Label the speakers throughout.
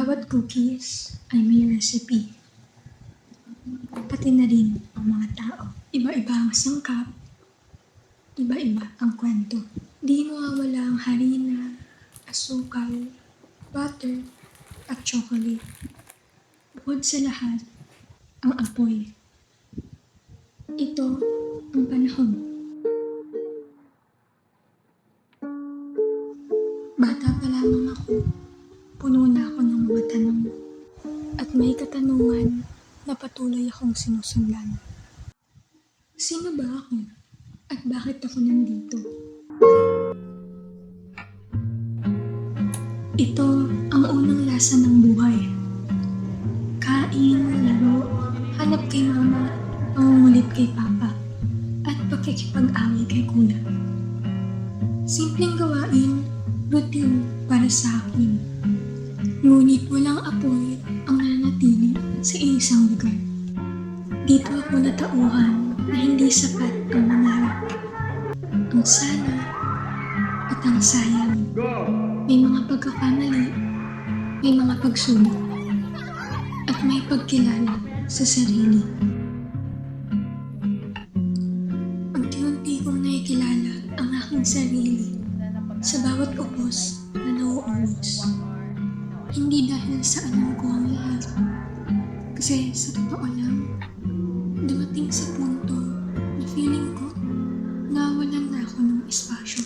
Speaker 1: Bawat cookies ay may recipe, pati na rin ang mga tao. Iba-iba ang sangkap, iba-iba ang kwento. Di mawawala ang harina, asukal, butter, at chocolate. Bukod sa lahat, ang apoy. Ito ang panahon. Bata pa lamang ako, puno na ako ng mga tanong. At may katanungan na patuloy akong sinusundan. Sino ba ako? At bakit ako nandito? Ito ang unang lasa ng buhay. Kain, laro, hanap kay mama, mangungulit kay papa, at pakikipag-away kay kuya. Simpleng gawain, routine para sa akin. Ngunit walang apoy ang nanatili sa isang lugar. Dito ako natauhan na hindi sapat ang mangarap. Ang sana at ang sayang. May mga pagkakamali, may mga pagsubok, at may pagkilala sa sarili. Unti-unti kong nakikilala ang aking sarili sa bawat upos na nauubos. Hindi dahil sa alam ko ang lahat, kasi sa totoo lang, dumating sa punto na feeling ko nawalan na ako ng espasyo.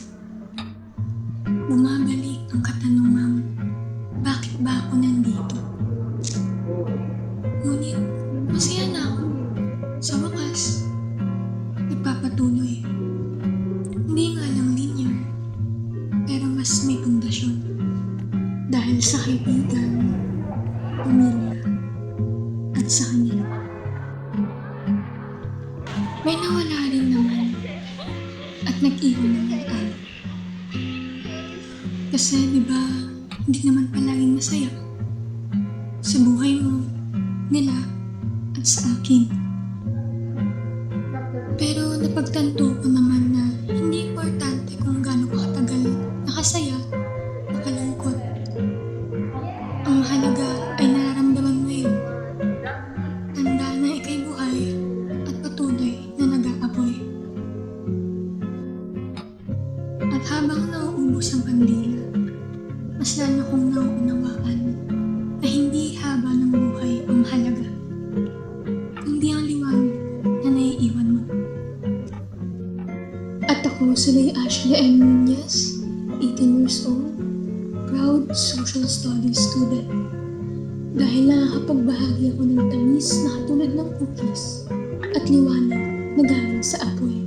Speaker 1: Bumabalik ang katanungang, bakit ba ako nandito? Ngunit masaya na ako. Sa wakas, nagpapatuloy. Hindi nga lang linear, pero mas may pundasyon. Dahil sa kaibigan, pamilya, at sa kanila. May nawala rin naman at nag-iwan ng mga. Kasi diba, hindi naman palaging masaya sa buhay mo, nila, at sa akin. Pero napagtanto ko naman na hindi importante kung gaano katagal nakasaya, nakalungkot. Ang mahalaga ay nararamdaman mo yun. Tanda na ika'y buhay at patuloy na nag-aapoy. At habang nauubos ang kandila, mas lalo kong nauunawaan na hindi haba ng buhay ang mahalaga, kundi ang liwanag na naiiwan mo. At ako si Ashley M. Nunez, 18 years old, proud social studies student. Dahil nakakapagbahagi ako ng tamis na katulad ng cookies at liwanag na galing sa apoy.